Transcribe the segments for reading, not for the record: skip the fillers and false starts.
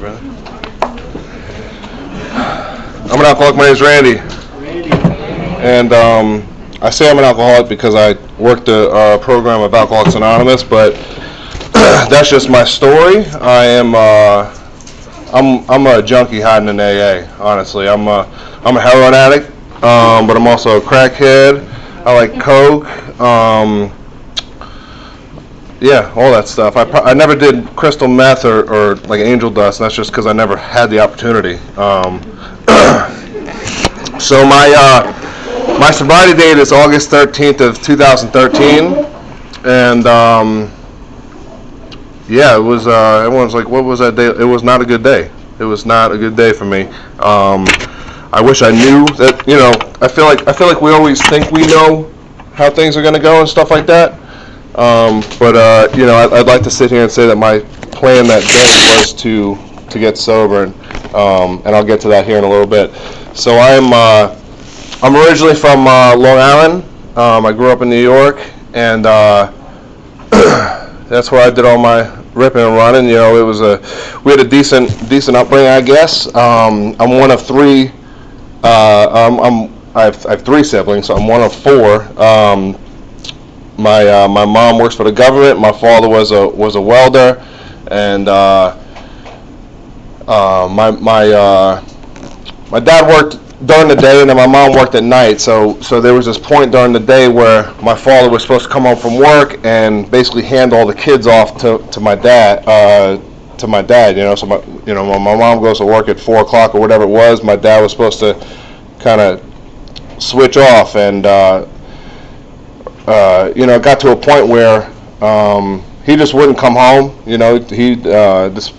brother. I'm an alcoholic. My name's Randy. And I say I'm an alcoholic because I worked a program of Alcoholics Anonymous, but that's just my story. I'm a junkie hiding in AA. Honestly, I'm a heroin addict, but I'm also a crackhead. I like coke. Yeah, all that stuff. I never did crystal meth or like angel dust, and that's just because I never had the opportunity. So my sobriety date is August 13th of 2013, and yeah, it was. Everyone's like, "What was that day?" It was not a good day. It was not a good day for me. I wish I knew that. I feel like we always think we know how things are going to go and stuff like that. But I'd like to sit here and say that my plan that day was to get sober, and I'll get to that here in a little bit. So I'm originally from Long Island. I grew up in New York, and that's where I did all my ripping and running. We had a decent upbringing, I guess. I'm one of three. I have three siblings, so I'm one of four. My mom works for the government. My father was a welder, and my dad worked during the day, and then my mom worked at night. So there was this point during the day where my father was supposed to come home from work and basically hand all the kids off to my dad. So my mom goes to work at 4 o'clock or whatever it was. My dad was supposed to kind of switch off, and it got to a point where he just wouldn't come home. This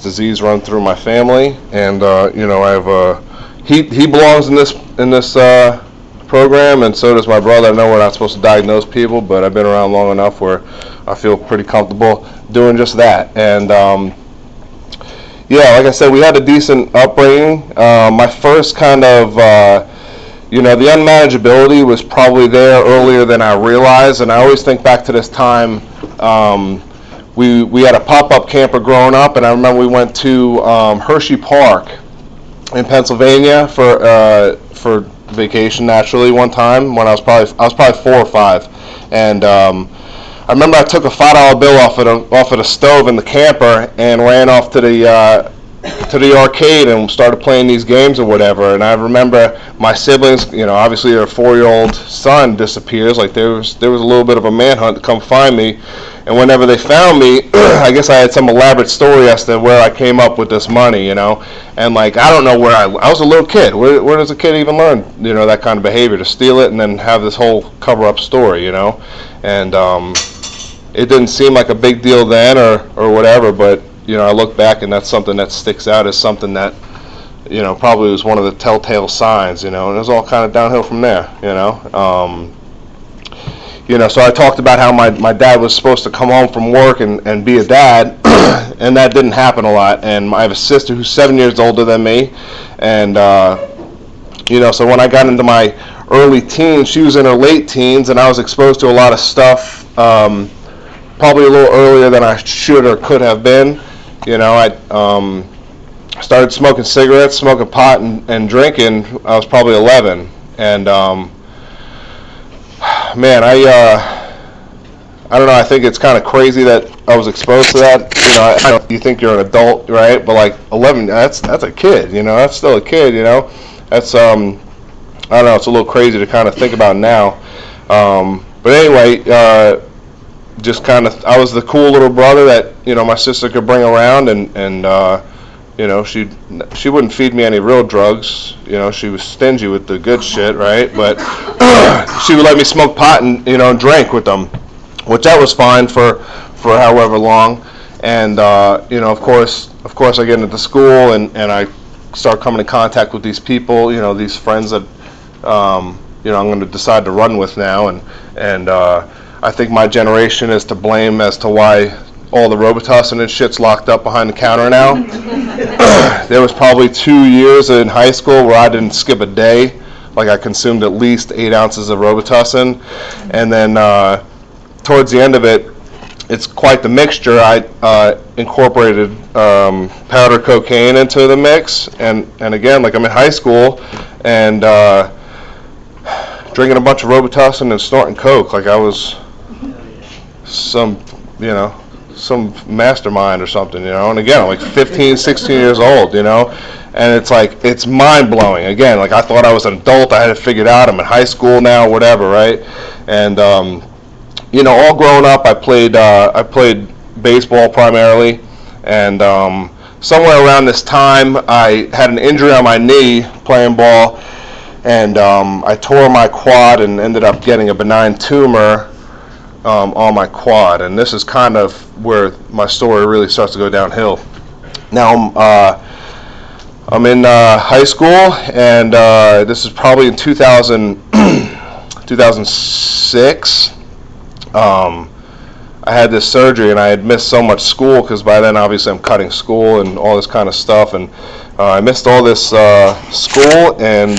disease run through my family, and I have he belongs in this program, and so does my brother. I know we're not supposed to diagnose people, but I've been around long enough where I feel pretty comfortable doing just that. And like I said, we had a decent upbringing. My first kind of the unmanageability was probably there earlier than I realized, and I always think back to this time. We had a pop-up camper growing up, and I remember we went to Hershey Park in Pennsylvania for vacation. Naturally, one time when I was probably 4 or 5, and I remember I took a $5 bill off of the stove in the camper and ran off to the arcade and started playing these games or whatever. And I remember my siblings, obviously their 4-year-old son disappears. Like there was a little bit of a manhunt to come find me. And whenever they found me, I guess I had some elaborate story as to where I came up with this money, And like, I don't know where I was a little kid. Where does a kid even learn, that kind of behavior, to steal it and then have this whole cover-up story, And it didn't seem like a big deal then or whatever, but I look back and that's something that sticks out as something that, probably was one of the telltale signs, and it was all kind of downhill from there, So I talked about how my dad was supposed to come home from work and be a dad, and that didn't happen a lot. And I have a sister who's 7 years older than me, and, so when I got into my early teens, she was in her late teens, and I was exposed to a lot of stuff, probably a little earlier than I should or could have been. I started smoking cigarettes, smoking pot, and drinking. I was probably 11, and man, I don't know. I think it's kind of crazy that I was exposed to that. You think you're an adult, right? But like 11, that's a kid. That's still a kid. That's I don't know. It's a little crazy to kind of think about now. But anyway. Just kind of, I was the cool little brother that my sister could bring around, and she wouldn't feed me any real drugs. She was stingy with the good shit, right? But she would let me smoke pot and drink with them, which that was fine for however long. And of course I get into school and I start coming in contact with these people, these friends that I'm going to decide to run with now, and I think my generation is to blame as to why all the Robitussin and shit's locked up behind the counter now. There was probably 2 years in high school where I didn't skip a day. Like I consumed at least 8 ounces of Robitussin. And then towards the end of it, it's quite the mixture. I incorporated powder cocaine into the mix, and again, like I'm in high school, and drinking a bunch of Robitussin and snorting coke like I was some mastermind or something, and again, I'm like 15, 16 years old, and it's like, it's mind-blowing. Again, like I thought I was an adult, I had it figured out, I'm in high school now, whatever, right? And all growing up, I played baseball primarily, and somewhere around this time, I had an injury on my knee playing ball, and I tore my quad and ended up getting a benign tumor on my quad, and this is kind of where my story really starts to go downhill. Now I'm in high school, and this is probably in 2006. I had this surgery, and I had missed so much school because by then obviously I'm cutting school and all this kind of stuff, and I missed all this school, and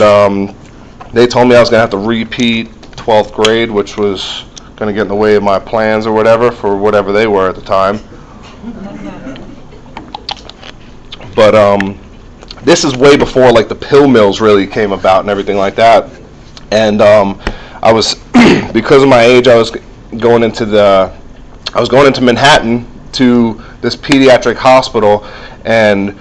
they told me I was going to have to repeat 12th grade, which was going to get in the way of my plans or whatever, for whatever they were at the time. But this is way before like the pill mills really came about and everything like that. And I was, because of my age, I was going into Manhattan to this pediatric hospital, and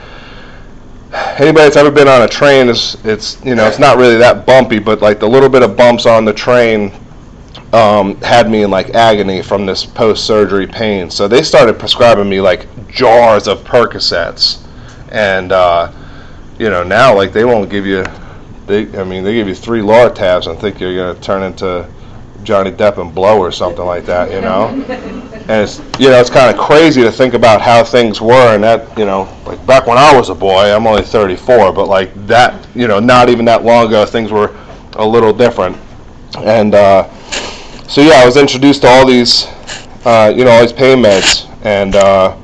anybody that's ever been on a train, it's not really that bumpy, but like the little bit of bumps on the train had me in like agony from this post-surgery pain. So they started prescribing me like jars of Percocets, and now like they won't give you, they give you 3 Lortabs and think you're gonna turn into Johnny Depp and Blow or something like that, And it's it's kind of crazy to think about how things were, and that like back when I was a boy, I'm only 34, but like that not even that long ago, things were a little different. And so yeah, I was introduced to all these all these pain meds, and I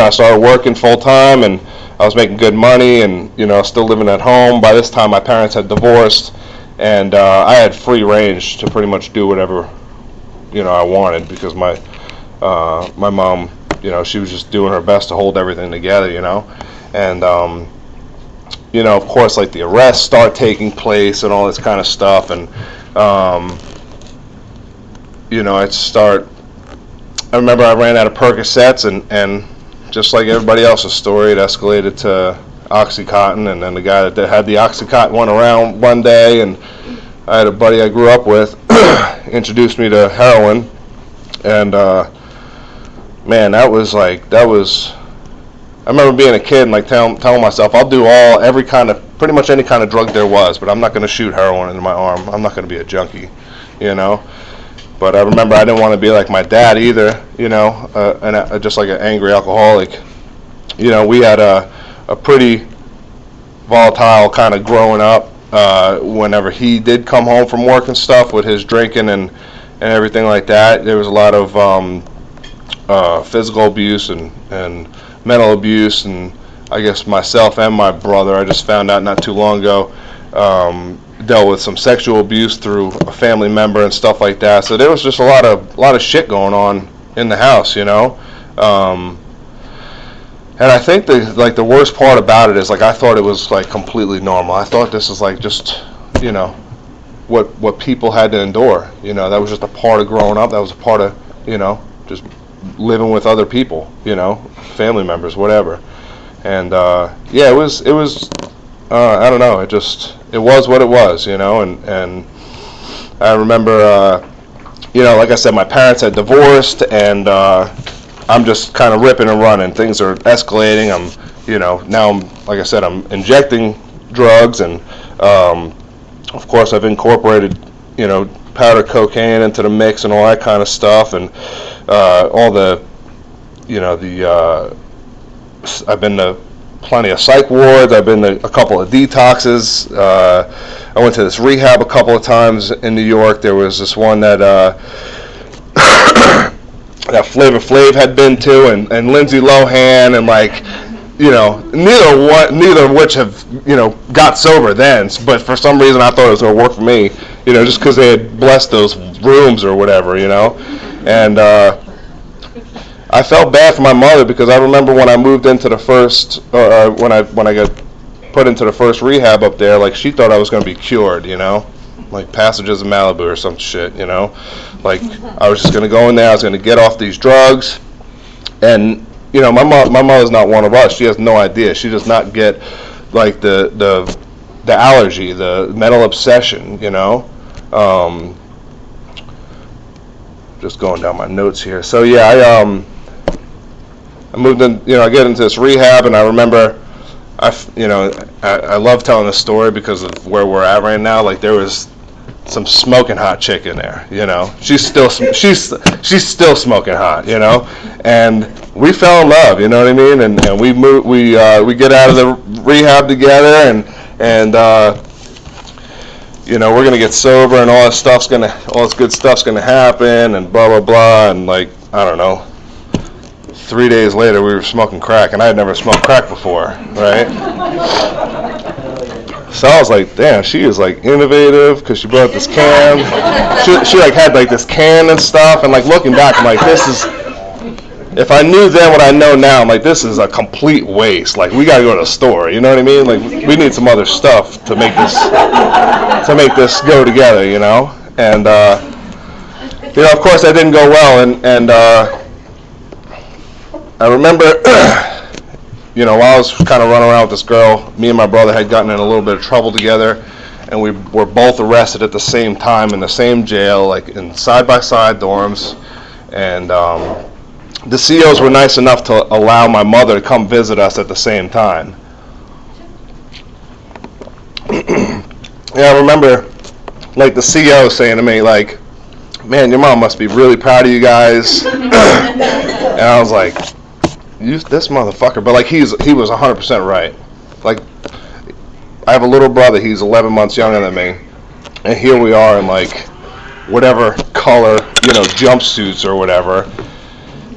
started working full time, and I was making good money, and still living at home. By this time my parents had divorced, and I had free range to pretty much do whatever I wanted, because my mom, she was just doing her best to hold everything together, and of course, like the arrests start taking place and all this kind of stuff, and I remember I ran out of Percocets, and just like everybody else's story, it escalated to Oxycontin, and then the guy that had the Oxycontin went around one day, and I had a buddy I grew up with introduced me to heroin, and man, I remember being a kid and like telling myself, I'll do pretty much any kind of drug there was, but I'm not going to shoot heroin into my arm. I'm not going to be a junkie, But I remember I didn't want to be like my dad either, and just like an angry alcoholic. We had a pretty volatile kind of growing up. Whenever he did come home from work and stuff with his drinking and everything like that, there was a lot of physical abuse and mental abuse, and I guess myself and my brother, I just found out not too long ago, dealt with some sexual abuse through a family member and stuff like that. So there was just a lot of shit going on in the house, and I think the worst part about it is like I thought it was like completely normal. I thought this was like just what people had to endure. That was just a part of growing up. That was a part of just living with other people. Family members, whatever. And it was I don't know. It was what it was. And I remember like I said, my parents had divorced, and I'm just kind of ripping and running. Things are escalating. Now I'm, like I said, I'm injecting drugs, and of course I've incorporated, powder cocaine into the mix and all that kind of stuff, and all the, I've been to plenty of psych wards. I've been to a couple of detoxes. I went to this rehab a couple of times in New York. There was this one that that Flavor Flav had been to, and Lindsay Lohan, and like, neither of which have, got sober then, but for some reason I thought it was going to work for me, just because they had blessed those rooms or whatever, and I felt bad for my mother because I remember when I moved into the first, or when I got put into the first rehab up there, like she thought I was going to be cured, like Passages of Malibu or some shit, like I was just going to go in there, I was going to get off these drugs, and my mother's not one of us. She has no idea. She does not get like the allergy, the mental obsession, just going down my notes here. So yeah, I moved in, I get into this rehab, and I remember, I love telling this story because of where we're at right now. Like there was some smoking hot chick in there, she's still smoking hot, and we fell in love, you know what I mean, and we get out of the rehab together, and we're gonna get sober, and all this good stuff's gonna happen, and blah blah blah, and like I don't know, 3 days later we were smoking crack, and I had never smoked crack before, right? So I was like, damn, she is like innovative because she brought this can. She like had like this can and stuff, and like looking back, I'm like, this is. If I knew then what I know now, I'm like, this is a complete waste. Like we gotta go to the store, you know what I mean? Like we need some other stuff to make this go together, And of course that didn't go well, and I remember. While I was kind of running around with this girl, me and my brother had gotten in a little bit of trouble together, and we were both arrested at the same time in the same jail, like in side-by-side dorms. And the COs were nice enough to allow my mother to come visit us at the same time. I remember, like, the CO saying to me, like, man, your mom must be really proud of you guys. And I was like, this motherfucker, but like he was 100% right. Like I have a little brother, he's 11 months younger than me, and here we are in like whatever color, jumpsuits or whatever,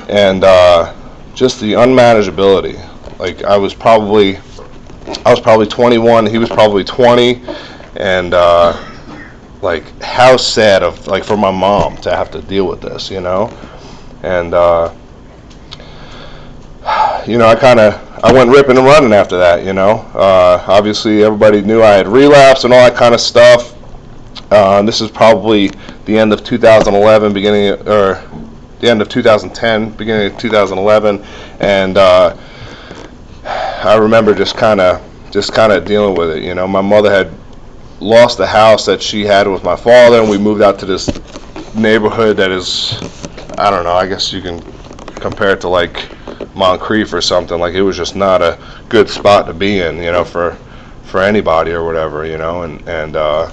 and just the unmanageability. Like I was probably 21, he was probably 20, and like how sad for my mom to have to deal with this, and I went ripping and running after that, obviously everybody knew I had relapsed and all that kind of stuff. This is probably the end of 2011, the end of 2010, beginning of 2011, and I remember just kind of dealing with it, My mother had lost the house that she had with my father, and we moved out to this neighborhood that is, I don't know, I guess you can compare it to like Moncrief or something. Like it was just not a good spot to be in, for anybody or whatever, and but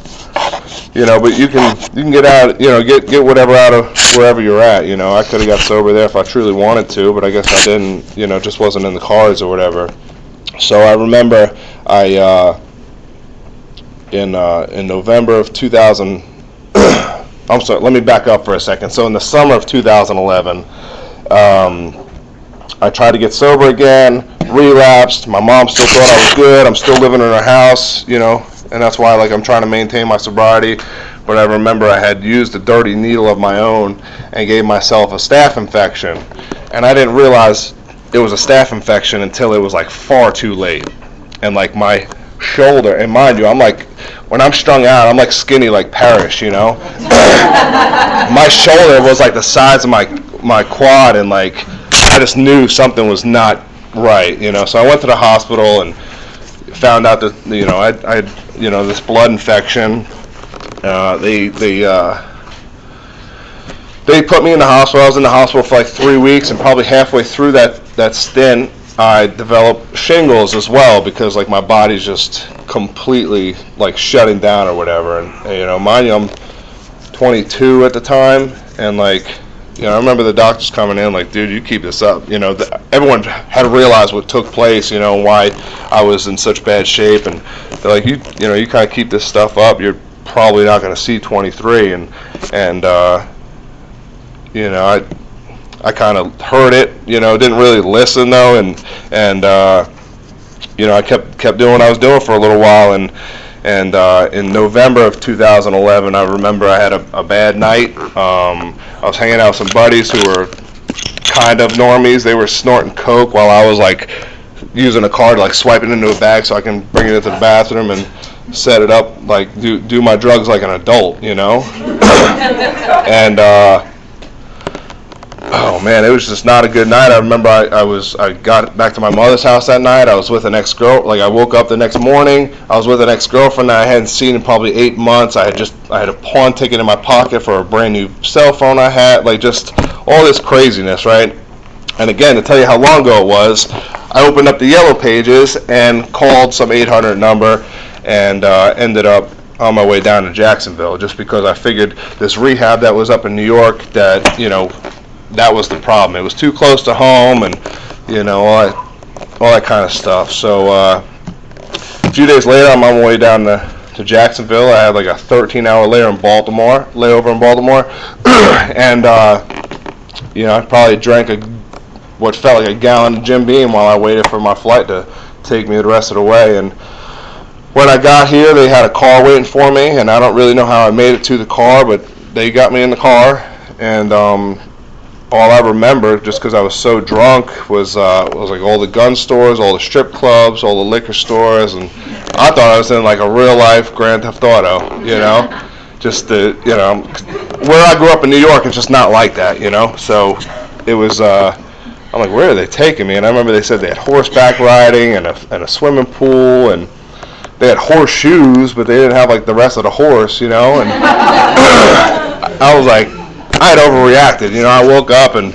you can get out, get whatever out of wherever you're at, I could have got sober there if I truly wanted to, but I guess I didn't, just wasn't in the cards or whatever. So I remember in November of 2000, I'm sorry, let me back up for a second. So in the summer of 2011, I tried to get sober again, relapsed. My mom still thought I was good. I'm still living in her house, and that's why I'm trying to maintain my sobriety. But I remember I had used a dirty needle of my own and gave myself a staph infection. And I didn't realize it was a staph infection until it was far too late. And my shoulder, and mind you, I'm when I'm strung out, I'm skinny like Parrish, My shoulder was the size of my quad, and I just knew something was not right, So I went to the hospital and found out that I had this blood infection. They put me in the hospital. I was in the hospital for 3 weeks, and probably halfway through that stint, I developed shingles as well, because my body's just completely shutting down or whatever. And mind you, I'm 22 at the time, and I remember the doctors coming in dude, you keep this up. Everyone had realized what took place, and why I was in such bad shape, and they're like, you kind of keep this stuff up, you're probably not going to see 23, and I kind of heard it, didn't really listen though, and I kept doing what I was doing for a little while, and in November of 2011, I remember I had a bad night. I was hanging out with some buddies who were kind of normies. They were snorting coke while I was like using a card, like swiping into a bag so I can bring it into the bathroom and set it up, like do my drugs like an adult, you know. And oh man, it was just not a good night. I remember I got back to my mother's house that night. I was with an ex-girl. Like I woke up the next morning. I was with an ex-girlfriend that I hadn't seen in probably 8 months. I had a pawn ticket in my pocket for a brand new cell phone I had. Like just all this craziness, right? And again, to tell you how long ago it was, I opened up the Yellow Pages and called some 800 number and ended up on my way down to Jacksonville, just because I figured this rehab that was up in New York, that, you know, that was the problem. It was too close to home, and, you know, all that kind of stuff. So a few days later, I'm on my way down to Jacksonville. I had like a 13-hour layover in Baltimore, and you know, I probably drank what felt like a gallon of Jim Beam while I waited for my flight to take me the rest of the way. And when I got here, they had a car waiting for me, and I don't really know how I made it to the car, but they got me in the car, and all I remember, just because I was so drunk, was like all the gun stores, all the strip clubs, all the liquor stores, and I thought I was in like a real life Grand Theft Auto, you know. Just you know, where I grew up in New York, it's just not like that, you know. So it was. I'm like, where are they taking me? And I remember they said they had horseback riding and a swimming pool, and they had horseshoes, but they didn't have like the rest of the horse, you know. And I was like, I had overreacted, you know. I woke up and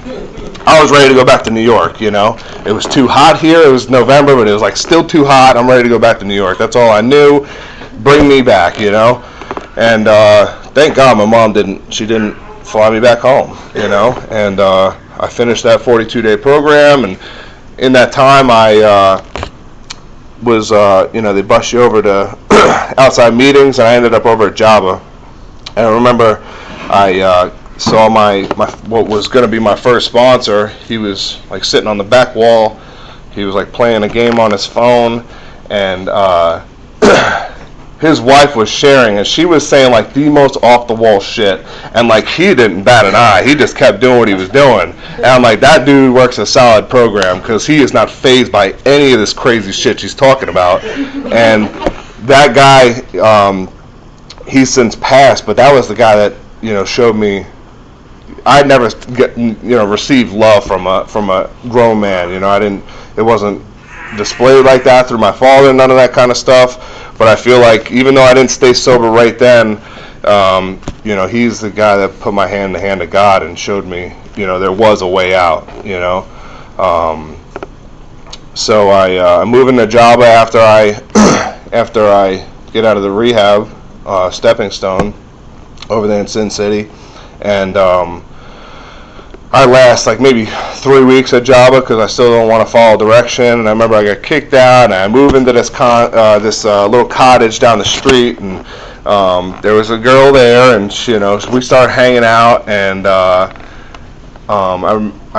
I was ready to go back to New York, you know. It was too hot here. It was November, but it was like still too hot. I'm ready to go back to New York. That's all I knew. Bring me back, you know. And thank God my mom didn't fly me back home, you know. And I finished that 42-day program, and in that time I was, you know, they bus you over to outside meetings, and I ended up over at Java. And I remember I saw my what was going to be my first sponsor. He was like sitting on the back wall. He was like playing a game on his phone, and his wife was sharing, and she was saying like the most off the wall shit, and like he didn't bat an eye. He just kept doing what he was doing, and I'm like, that dude works a solid program, because he is not fazed by any of this crazy shit she's talking about. And that guy, he's since passed, but that was the guy that, you know, showed me. I'd never received love from a grown man. You know, it wasn't displayed like that through my father, none of that kind of stuff. But I feel like even though I didn't stay sober right then, you know, he's the guy that put my hand in the hand of God and showed me, you know, there was a way out, you know. So I move into Java after I get out of the rehab, Stepping Stone, over there in Sin City, and I last like maybe 3 weeks at Java because I still don't want to follow direction. And I remember I got kicked out, and I moved into this little cottage down the street, and there was a girl there, and she, you know, we started hanging out, and I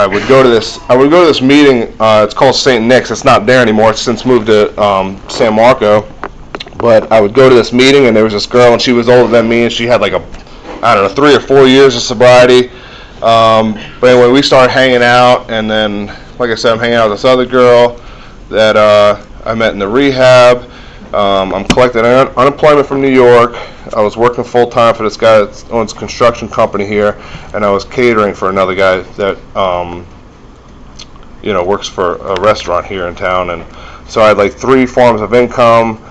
would go to this meeting. It's called St. Nick's. It's not there anymore. It's since moved to San Marco. But I would go to this meeting, and there was this girl, and she was older than me, and she had like 3 or 4 years of sobriety. But anyway, we started hanging out, and then, like I said, I'm hanging out with this other girl that I met in the rehab. I'm collecting unemployment from New York. I was working full-time for this guy that owns a construction company here, and I was catering for another guy that, you know, works for a restaurant here in town. And so I had like 3 forms of income.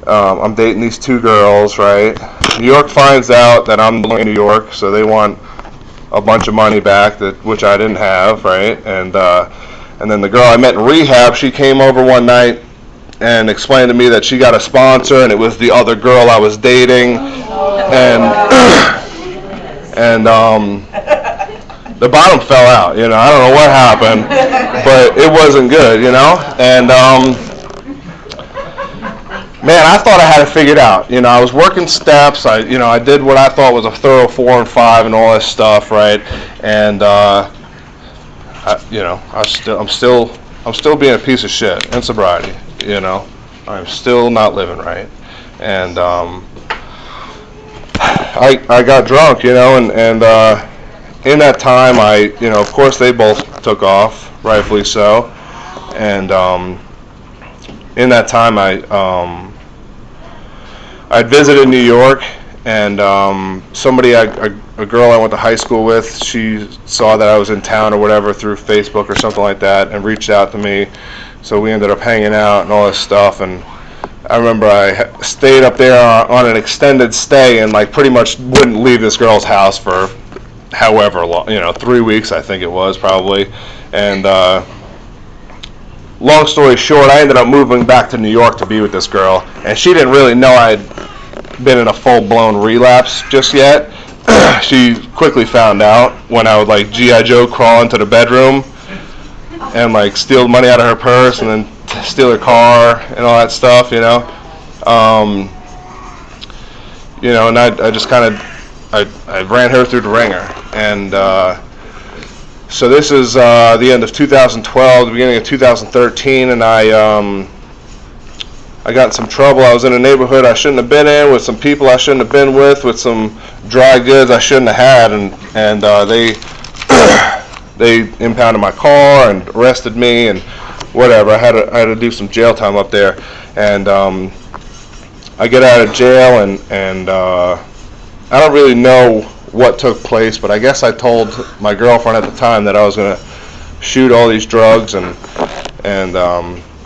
I'm dating these 2 girls, right? New York finds out that I'm in New York, so they want a bunch of money back, which I didn't have, right? And then the girl I met in rehab, she came over one night and explained to me that she got a sponsor, and it was the other girl I was dating, and the bottom fell out. You know, I don't know what happened, but it wasn't good, you know. And man, I thought I had it figured out. You know, I was working steps. I did what I thought was a thorough 4 and 5 and all this stuff, right? And I'm still being a piece of shit in sobriety. You know, I'm still not living right. And I got drunk. You know, and in that time, of course, they both took off, rightfully so. And in that time, I'd visited New York, and a girl I went to high school with, she saw that I was in town or whatever through Facebook or something like that, and reached out to me. So we ended up hanging out and all this stuff, and I remember I stayed up there on an extended stay and like pretty much wouldn't leave this girl's house for however long, 3 weeks I think it was probably. And long story short, I ended up moving back to New York to be with this girl, and she didn't really know I'd been in a full-blown relapse just yet. She quickly found out when I would like G.I. Joe crawl into the bedroom and like steal money out of her purse and then steal her car and all that stuff, and I just kind of I ran her through the ringer. And so this is the end of 2012, the beginning of 2013, and I got in some trouble. I was in a neighborhood I shouldn't have been in, with some people I shouldn't have been with some dry goods I shouldn't have had, and they impounded my car and arrested me and whatever. I had to do some jail time up there, and I get out of jail, and I don't really know what took place, but I guess I told my girlfriend at the time that I was going to shoot all these drugs, and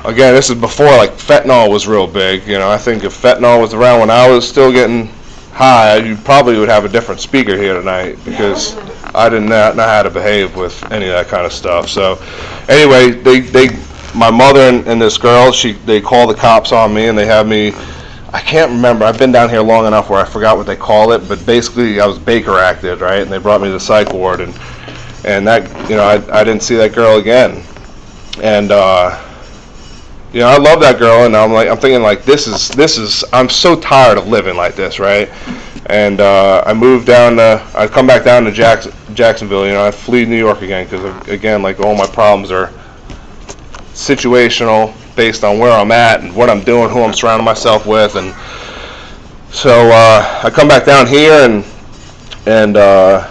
again, this is before like fentanyl was real big. I think if fentanyl was around when I was still getting high, you probably would have a different speaker here tonight, because I did not know how to behave with any of that kind of stuff. So anyway, my mother and this girl, they call the cops on me, and they have me, I can't remember, I've been down here long enough where I forgot what they call it, but basically I was Baker acted, right? And they brought me to the psych ward, and that, I didn't see that girl again. And I love that girl, and I'm thinking like, this is I'm so tired of living like this, right? And I come back down to Jacksonville. I flee New York again, because again, like, all my problems are situational, based on where I'm at and what I'm doing, who I'm surrounding myself with. And so I come back down here, and I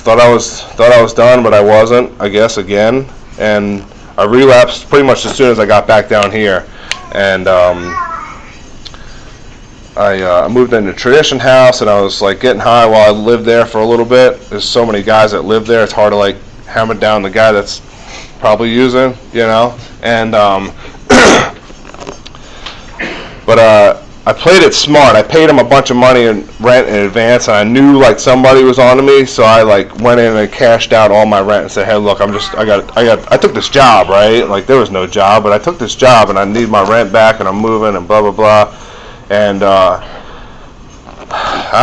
thought I was done, but I wasn't, I guess, again. And I relapsed pretty much as soon as I got back down here, and I moved into Tradition House, and I was like getting high while I lived there for a little bit. There's so many guys that live there; it's hard to like hammer down the guy that's probably using, And but I played it smart. I paid him a bunch of money in rent in advance, and I knew like somebody was on to me, so I like went in and cashed out all my rent and said, "Hey, look, I took this job, right? Like, there was no job, but I took this job, and I need my rent back, and I'm moving, and blah blah blah." And I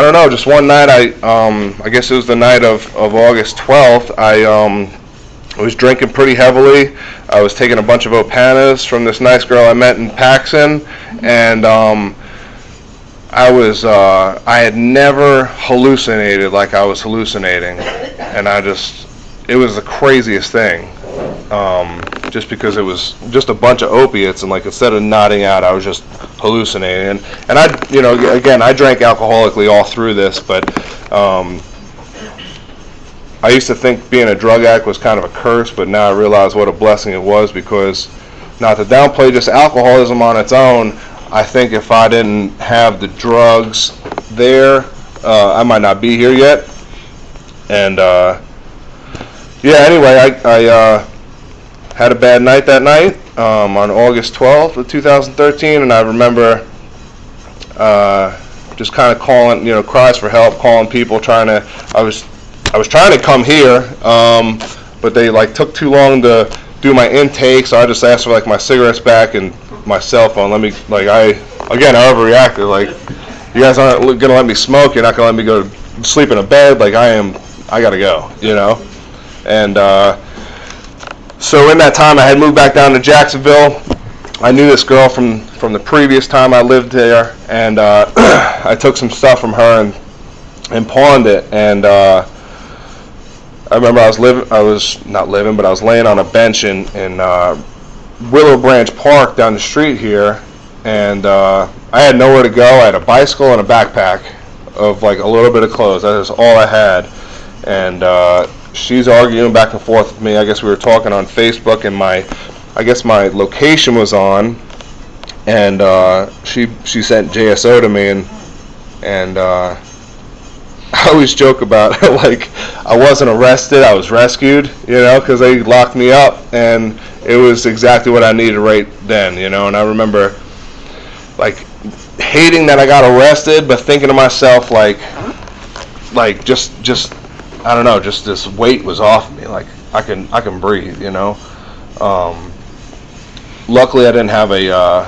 don't know. Just one night, I guess it was the night of August 12th. I was drinking pretty heavily. I was taking a bunch of Opanas from this nice girl I met in Paxson, and I had never hallucinated like I was hallucinating, and it was the craziest thing, just because it was just a bunch of opiates, and like, instead of nodding out, I was just hallucinating, and I drank alcoholically all through this, but I used to think being a drug addict was kind of a curse, but now I realize what a blessing it was, because, not to downplay just alcoholism on its own, I think if I didn't have the drugs there, I might not be here yet. And anyway, I had a bad night that night on August 12th of 2013, and I remember just kind of calling, cries for help, calling people, I was trying to come here, but they like took too long to do my intake, so I just asked for like my cigarettes back and my cell phone. I overreacted. Like, you guys aren't gonna let me smoke. You're not gonna let me go sleep in a bed. Like, I gotta go. And so in that time, I had moved back down to Jacksonville. I knew this girl from the previous time I lived there, and I took some stuff from her and pawned it. And I remember I was laying on a bench in Willow Branch Park down the street here, and I had nowhere to go. I had a bicycle and a backpack of like a little bit of clothes. That is all I had. And she's arguing back and forth with me. I guess we were talking on Facebook, and my location was on, and she sent JSO to me, and I always joke about like I wasn't arrested, I was rescued, because they locked me up, and it was exactly what I needed right then, and I remember like hating that I got arrested, but thinking to myself like just I don't know, just this weight was off me, like I can breathe, luckily I didn't have a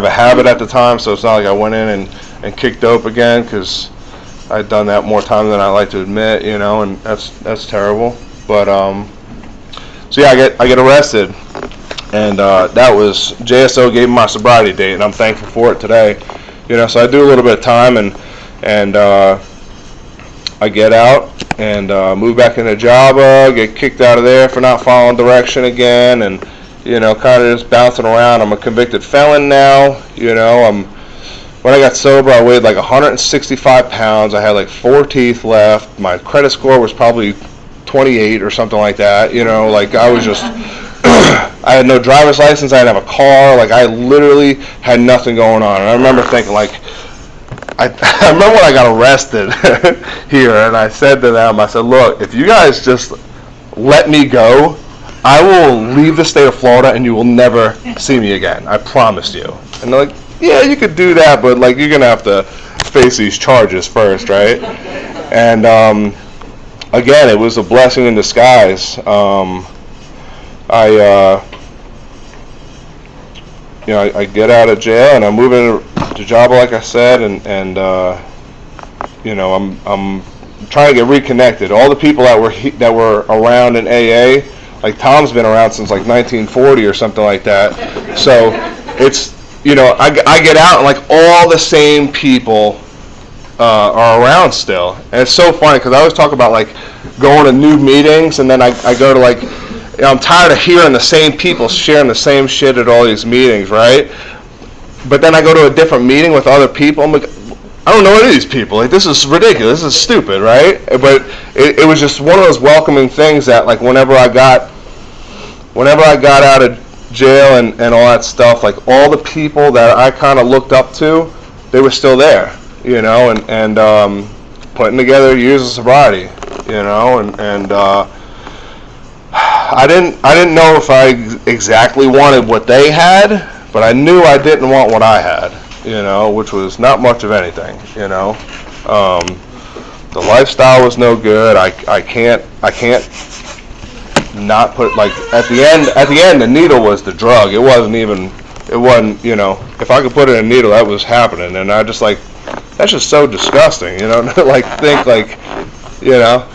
habit at the time, so it's not like I went in and kicked dope again, because I'd done that more time than I like to admit, and that's terrible. But so yeah, I get arrested, and that was JSO gave me my sobriety date, and I'm thankful for it today. So I do a little bit of time, and I get out and move back into Java, get kicked out of there for not following direction again, and kind of just bouncing around. I'm a convicted felon now. When I got sober, I weighed like 165 pounds. I had like 4 teeth left. My credit score was probably 28 or something like that. Like I was just, I had no driver's license. I didn't have a car. Like I literally had nothing going on. And I remember thinking like, I remember when I got arrested here, and I said to them, I said, look, if you guys just let me go, I will leave the state of Florida and you will never see me again. I promise you. And they're like, yeah, you could do that, but like you're gonna have to face these charges first, right? And again, it was a blessing in disguise. I get out of jail and I move into Java, like I said, and I'm trying to get reconnected. All the people that were around in AA, like Tom's been around since like 1940 or something like that. So it's I get out and like all the same people are around still, and it's so funny because I always talk about like going to new meetings, and then I go to like I'm tired of hearing the same people sharing the same shit at all these meetings, right? But then I go to a different meeting with other people. I'm like, I don't know any of these people. Like this is ridiculous. This is stupid, right? But it was just one of those welcoming things that like whenever I got out of jail and all that stuff, like all the people that I kind of looked up to, they were still there, and putting together years of sobriety, and I didn't know if I exactly wanted what they had, but I knew I didn't want what I had, which was not much of anything, the lifestyle was no good. I can't not put like at the end the needle was the drug. It wasn't if I could put it in a needle, that was happening, and I just like that's just so disgusting, like think like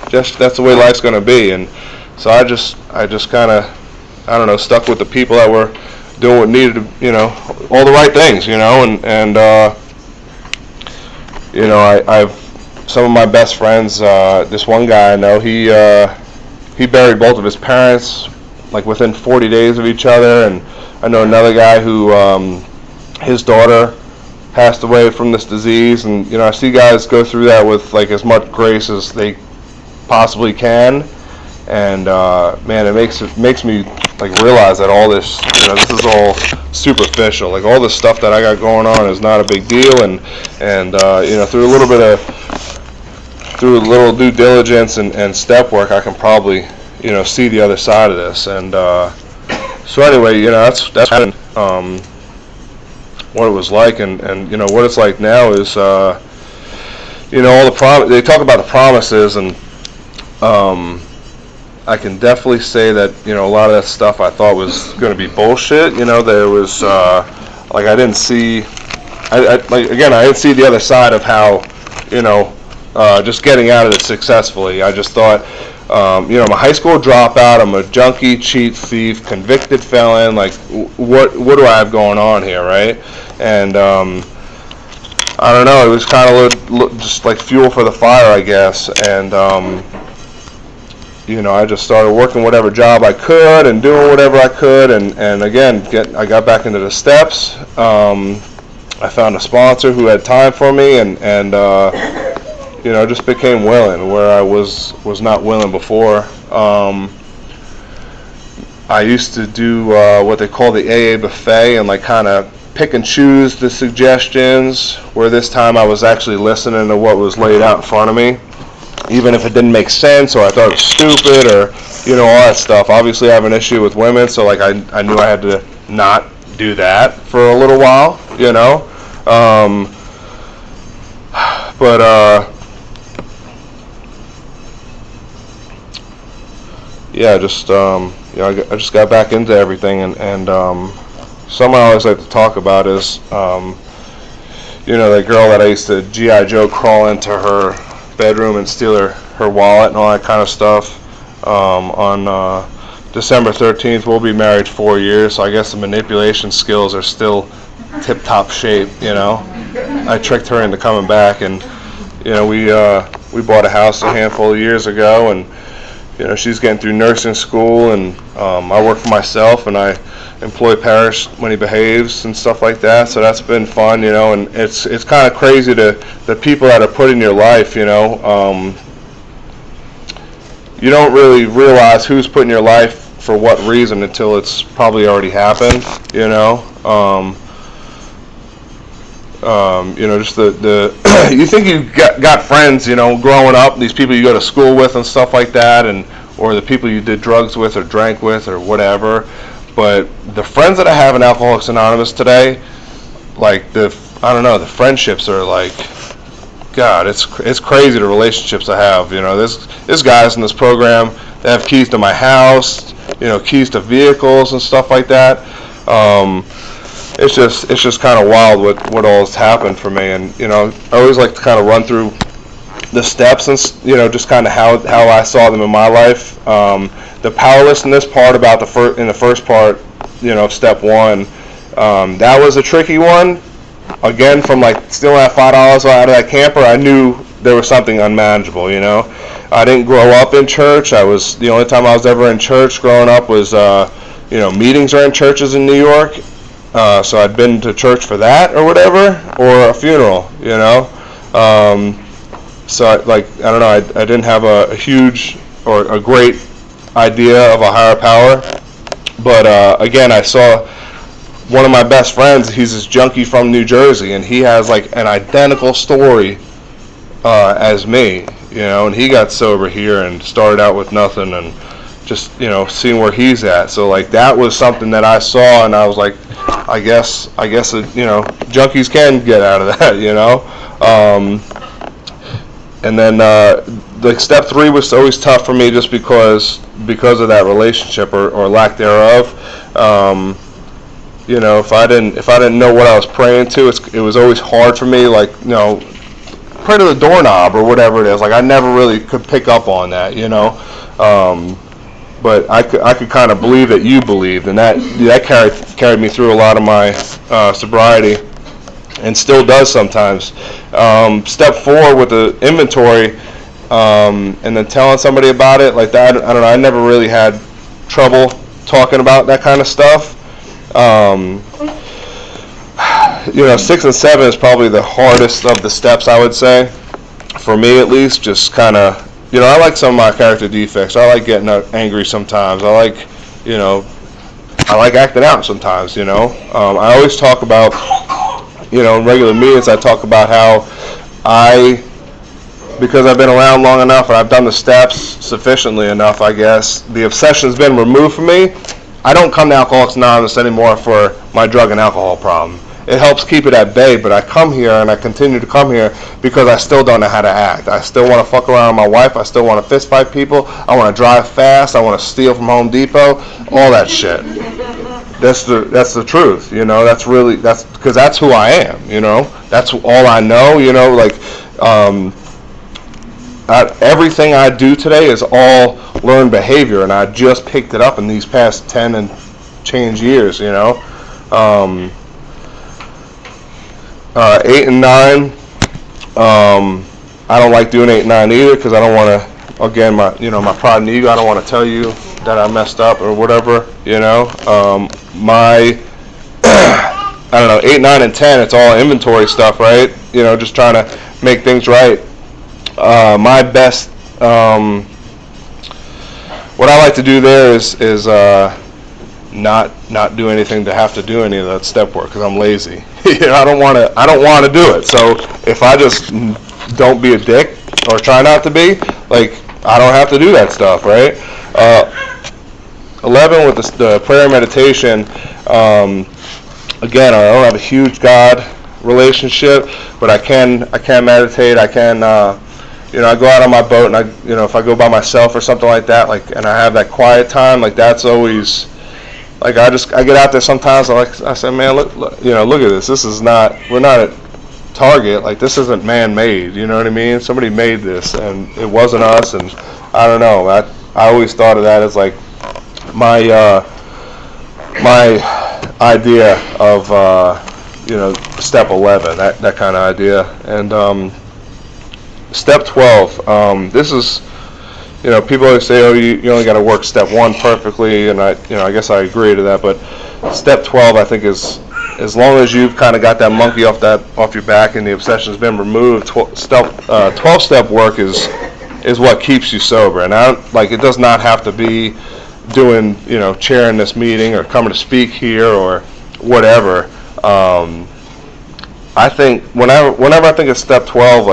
just that's the way life's gonna be. And so I just kind of I don't know, stuck with the people that were doing what needed to, all the right things, and I've some of my best friends, this one guy I know, he buried both of his parents like within 40 days of each other, and I know another guy who his daughter passed away from this disease, and I see guys go through that with like as much grace as they possibly can, and man, it makes me like realize that all this this is all superficial. Like all this stuff that I got going on is not a big deal, and through a little due diligence and step work, I can probably, see the other side of this. And so anyway, that's what it was like, and what it's like now is, all the they talk about the promises, and I can definitely say that, a lot of that stuff I thought was going to be bullshit. There was, like I didn't see, I didn't see the other side of how, just getting out of it successfully. I just thought, I'm a high school dropout, I'm a junkie, cheat, thief, convicted felon, like, what do I have going on here, right? And, I don't know, it was kind of just like fuel for the fire, I guess, and, I just started working whatever job I could and doing whatever I could, and again, I got back into the steps. I found a sponsor who had time for me, and just became willing where I was not willing before. I used to do what they call the AA buffet and like kind of pick and choose the suggestions, where this time I was actually listening to what was laid out in front of me, even if it didn't make sense or I thought it was stupid or all that stuff. Obviously I have an issue with women, so like I knew I had to not do that for a little while, yeah, just I just got back into everything, and something I always like to talk about is that girl that I used to G.I. Joe crawl into her bedroom and steal her wallet and all that kind of stuff. On December 13th, we'll be married 4 years, so I guess the manipulation skills are still tip-top shape. I tricked her into coming back, and we bought a house a handful of years ago, and she's getting through nursing school, and I work for myself, and I employ Parrish when he behaves and stuff like that. So that's been fun, and it's kind of crazy to the people that are put in your life. You don't really realize who's put in your life for what reason until it's probably already happened. Just the you think you got friends, growing up, these people you go to school with and stuff like that, or the people you did drugs with or drank with or whatever. But the friends that I have in Alcoholics Anonymous today, like the friendships are like, God, it's crazy the relationships I have. There's guys in this program that have keys to my house, keys to vehicles and stuff like that. It's just kind of wild what all has happened for me, and I always like to kind of run through the steps and just kind of how I saw them in my life. The powerlessness part about in the first part, step one, that was a tricky one. Again, from like stealing that $5 out of that camper, I knew there was something unmanageable. I didn't grow up in church. The only time I was ever in church growing up was meetings are in churches in New York. So I'd been to church for that or whatever, or a funeral, So I don't know, I didn't have a huge or a great idea of a higher power. But again, I saw one of my best friends. He's this junkie from New Jersey, and he has like an identical story as me, and he got sober here and started out with nothing, and just seeing where he's at. So like that was something that I saw, and I was like, I guess junkies can get out of that, and then like step 3 was always tough for me, just because of that relationship or lack thereof. If I didn't know what I was praying to, it was always hard for me, like pray to the doorknob or whatever it is. Like I never really could pick up on that, but I could kind of believe that you believed, and that carried me through a lot of my sobriety, and still does sometimes. Step 4 with the inventory, and then telling somebody about it, like that, I don't know, I never really had trouble talking about that kind of stuff. 6 and 7 is probably the hardest of the steps, I would say, for me at least. Just kind of, I like some of my character defects. I like getting angry sometimes. I like acting out sometimes, I always talk about, in regular meetings, I talk about how because I've been around long enough and I've done the steps sufficiently enough, I guess, the obsession's been removed from me. I don't come to Alcoholics Anonymous anymore for my drug and alcohol problem. It helps keep it at bay, but I come here and I continue to come here because I still don't know how to act. I still want to fuck around with my wife. I still want to fist fight people. I want to drive fast. I want to steal from Home Depot. All that shit. That's the truth. That's because that's who I am. That's all I know. Everything I do today is all learned behavior, and I just picked it up in these past 10 and change years. 8 and 9, I don't like doing 8 and 9 either, because I don't want to, again, my pride and ego, I don't want to tell you that I messed up or whatever, I don't know, 8, 9, and 10, it's all inventory stuff, right? Just trying to make things right. My best, what I like to do there is not do anything to have to do any of that step work because I'm lazy. I don't want to do it. So if I just don't be a dick or try not to be, like, I don't have to do that stuff, right? 11 with the prayer and meditation. Again, I don't have a huge God relationship, but I can meditate. I can, I go out on my boat, and if I go by myself or something like that, like, and I have that quiet time, like, that's always, like, I get out there sometimes. I say, man, look at this. This is not. We're not at Target. Like, this isn't man-made. You know what I mean? Somebody made this, and it wasn't us. And I don't know. I always thought of that as like my idea of step 11. That kind of idea. And step 12. This is. People always say, oh, you only got to work step 1 perfectly, and I guess I agree to that. But step 12, I think, is as long as you've kind of got that monkey off your back and the obsession's been removed. 12-step work is what keeps you sober, and it does not have to be doing chairing this meeting or coming to speak here or whatever. I think whenever I think of step 12,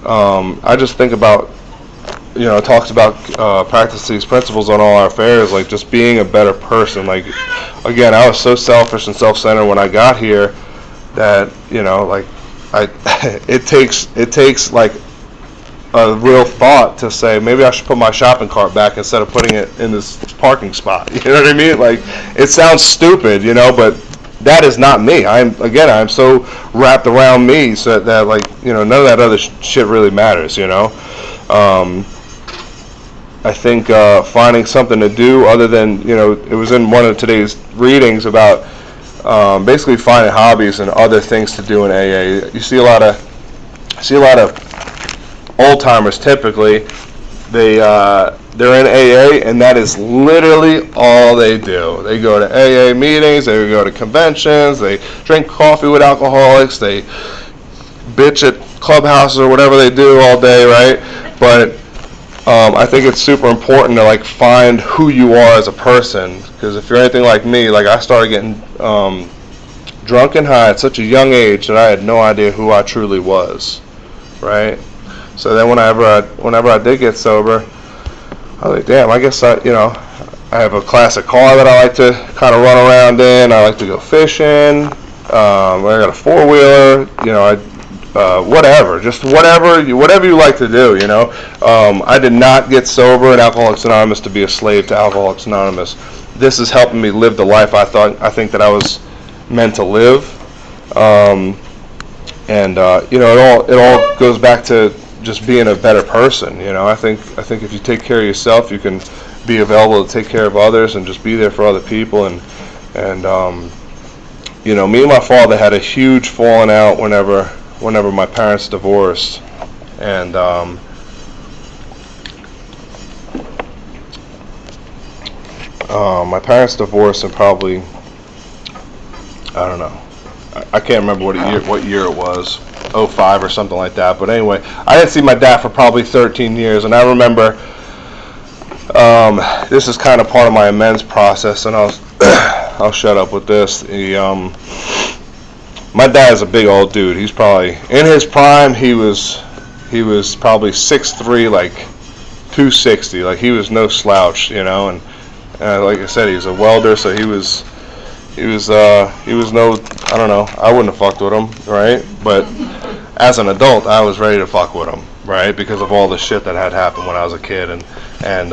I just think about. It talks about practice these principles on all our affairs, like just being a better person. Like, again, I was so selfish and self-centered when I got here that it takes like a real thought to say maybe I should put my shopping cart back instead of putting it in this parking spot. You know what I mean? Like, it sounds stupid, but that is not me. I'm so wrapped around me so that none of that other shit really matters. I think finding something to do other than, it was in one of today's readings about basically finding hobbies and other things to do in AA. You see a lot of old timers typically. They're in AA and that is literally all they do. They go to AA meetings, they go to conventions, they drink coffee with alcoholics, they bitch at clubhouses or whatever they do all day, right? But I think it's super important to find who you are as a person, because if you're anything like me, I started getting drunk and high at such a young age that I had no idea who I truly was, right? So then whenever I did get sober, I was like, damn, I guess I have a classic car that I like to kind of run around in. I like to go fishing. I got a 4-wheeler. Whatever you like to do. I did not get sober in Alcoholics Anonymous to be a slave to Alcoholics Anonymous. This is helping me live the life I think that I was meant to live. It all goes back to just being a better person. I think if you take care of yourself, you can be available to take care of others and just be there for other people. And me and my father had a huge falling out whenever my parents divorced, and my parents divorced in probably, I don't know, I can't remember what year it was, 05 or something like that. But anyway, I didn't see my dad for probably 13 years, and I remember this is kind of part of my amends process, and I'll shut up with this. My dad is a big old dude. He's probably in his prime. He was probably 6'3", 260. He was no slouch, and like I said, he's a welder, so he was no, I don't know, I wouldn't have fucked with him, right? But as an adult, I was ready to fuck with him, right? Because of all the shit that had happened when I was a kid, and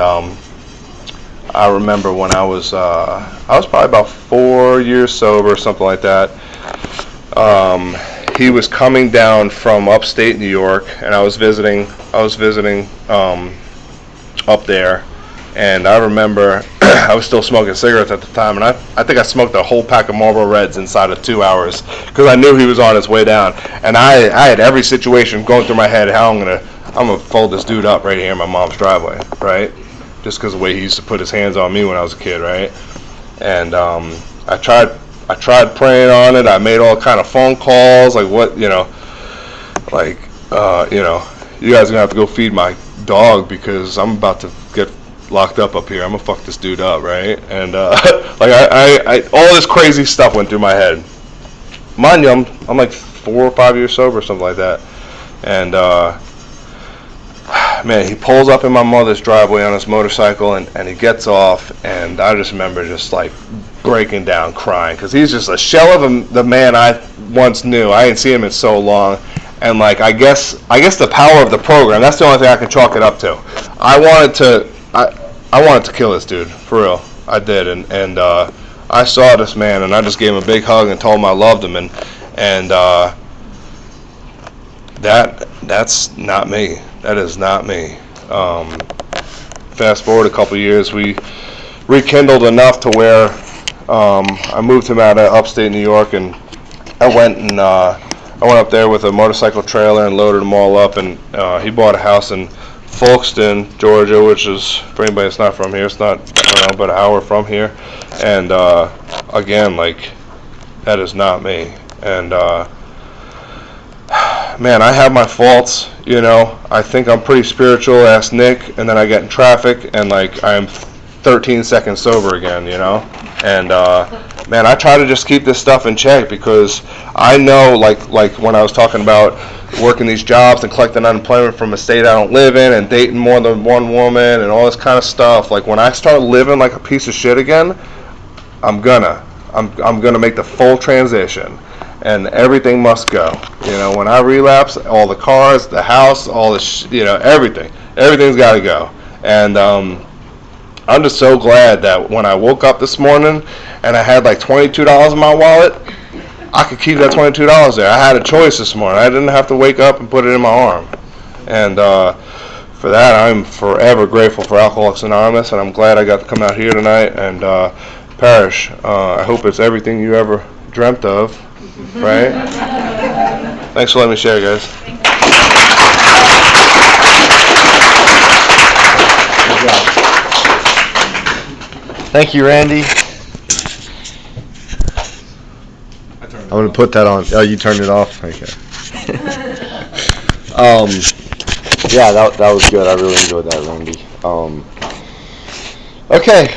I remember when I was probably about 4 years sober, something like that. He was coming down from upstate New York, and I was visiting up there, and I remember I was still smoking cigarettes at the time, and I think I smoked a whole pack of Marlboro Reds inside of 2 hours because I knew he was on his way down, and I had every situation going through my head how I'm gonna fold this dude up right here in my mom's driveway, right? Just because of the way he used to put his hands on me when I was a kid, right? And I tried praying on it. I made all kind of phone calls, you guys are gonna have to go feed my dog because I'm about to get locked up here. I'm gonna fuck this dude up, right? And like I all this crazy stuff went through my head. Mind you, I'm like 4 or 5 years sober, or something like that. And man, he pulls up in my mother's driveway on his motorcycle, and he gets off, and I just remember just like breaking down, crying, because he's just a shell of the man I once knew. I didn't see him in so long, and like I guess the power of the program. That's the only thing I can chalk it up to. I wanted to kill this dude for real. I did, and I saw this man, and I just gave him a big hug and told him I loved him, and that's not me. That is not me. Fast forward a couple years, we rekindled enough to where I moved him out of upstate New York, and I went up there with a motorcycle trailer and loaded them all up, and he bought a house in Folkston, Georgia, which is, for anybody that's not from here, it's not, but an hour from here. And again, like, that is not me. And man, I have my faults, you know. I think I'm pretty spiritual, ask Nick, and then I get in traffic, and like I'm 13 seconds sober again, you know. And man, I try to just keep this stuff in check, because I know, like when I was talking about working these jobs and collecting unemployment from a state I don't live in, and dating more than one woman and all this kind of stuff, like when I start living like a piece of shit again, I'm gonna make the full transition, and everything must go. You know, when I relapse, all the cars, the house, all the you know, everything's got to go. And I'm just so glad that when I woke up this morning and I had like $22 in my wallet, I could keep that $22 there. I had a choice this morning. I didn't have to wake up and put it in my arm. And for that, I'm forever grateful for Alcoholics Anonymous, and I'm glad I got to come out here tonight. And Parrish, I hope it's everything you ever dreamt of, right? Thanks for letting me share, guys. Good job. Thank you, Randy. I'm going to put that on. Oh, you turned it off? Okay. Yeah, that was good. I really enjoyed that, Randy. Okay.